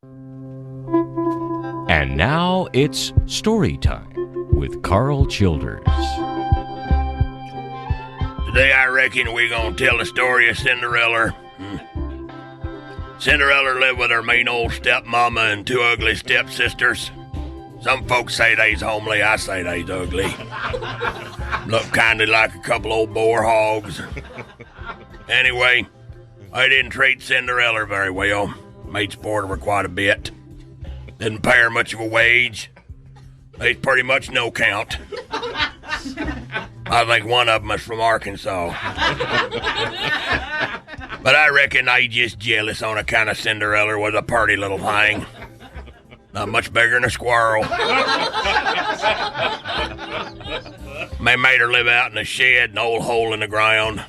And now it's story time with Karl Childers. Today I reckon we're going to tell the story of Cinderella. Cinderella lived with her mean old stepmama and two ugly stepsisters. Some folks say they's homely, I say they's ugly. Look kinda like a couple old boar hogs. Anyway, I didn't treat Cinderella very well. Made sport of her quite a bit. Didn't pay her much of a wage. They's pretty much no count. I think one of them is from Arkansas. But I reckon they just jealous on account of Cinderella was a purty little thing. Not much bigger than a squirrel. They made her live out in a shed, an old hole in the ground.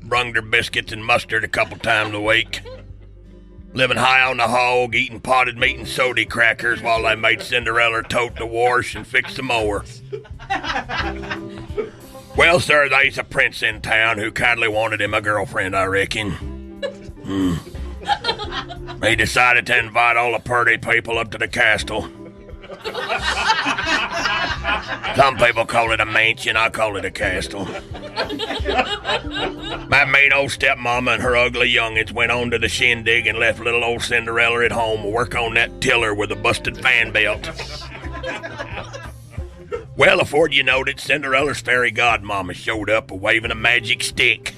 Brunged her biscuits and mustard a couple times a week. Living high on the hog, eating potted meat and sody crackers while they made Cinderella tote the wash and fix the mower. Well, sir, there's a prince in town who kindly wanted him a girlfriend, I reckon. He decided to invite all the purty people up to the castle. Some people call it a mansion, I call it a castle. My mean old stepmama and her ugly youngins went on to the shindig and left little old Cinderella at home to work on that tiller with a busted fan belt. Well, afore you knowed it, Cinderella's fairy godmama showed up waving a magic stick.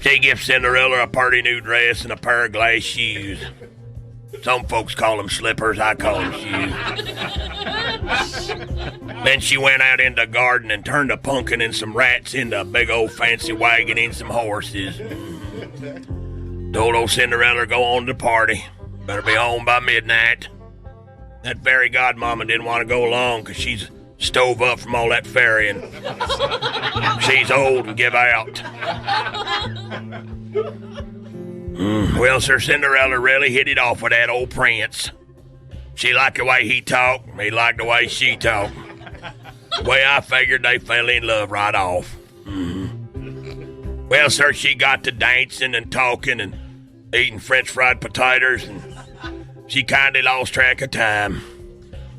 She gives Cinderella a pretty new dress and a pair of glass shoes. Some folks call them slippers, I call them shoes. Then she went out in the garden and turned a pumpkin and some rats into a big old fancy wagon and some horses. Told old Cinderella to go on to the party. Better be home by midnight. That fairy godmama didn't want to go along because she's stove up from all that ferrying. She's old and give out. Well, Sir Cinderella really hit it off with that old prince. She liked the way he talked, he liked the way she talked. The way I figured they fell in love right off. Well, sir, she got to dancing and talking and eating French fried potatoes, and she kinda lost track of time.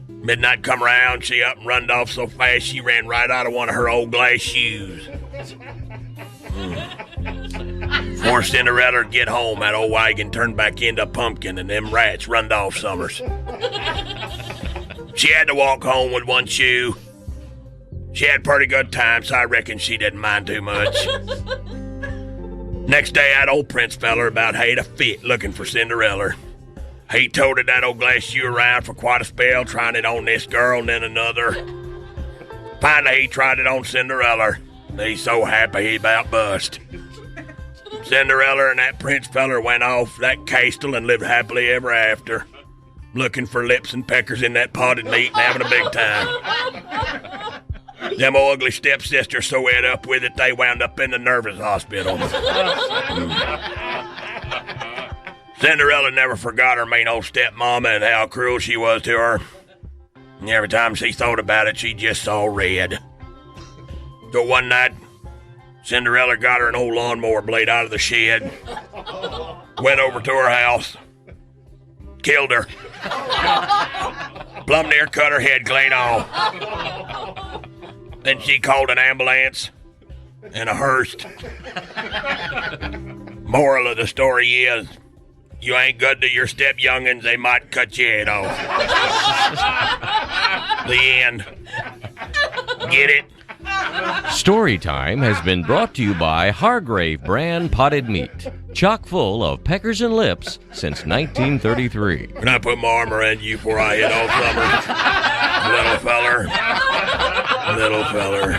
Midnight come around, she up and runned off so fast she ran right out of one of her old glass shoes. Before Cinderella would get home, that old wagon turned back into a pumpkin and them rats runned off summers. She had to walk home with one shoe. She had pretty good time, so I reckon she didn't mind too much. Next day, that old prince feller about had a fit looking for Cinderella. He toted that old glass shoe around for quite a spell, trying it on this girl and then another. Finally, he tried it on Cinderella. He's so happy he about bust. Cinderella and that prince feller went off that castle and lived happily ever after, looking for lips and peckers in that potted meat and having a big time. Them old ugly stepsisters so ed up with it they wound up in the nervous hospital. Cinderella never forgot her mean old stepmama and how cruel she was to her. And every time she thought about it, she just saw red. So one night, Cinderella got her an old lawnmower blade out of the shed, went over to her house, killed her, plumb near cut her head clean off. Then she called an ambulance and a hearse. Moral of the story is, you ain't good to your step youngins, they might cut your head off. The end. Get it? Storytime has been brought to you by Hargrave brand potted meat, chock full of peckers and lips since 1933. Can I put my arm around you before I hit off summer? Little feller.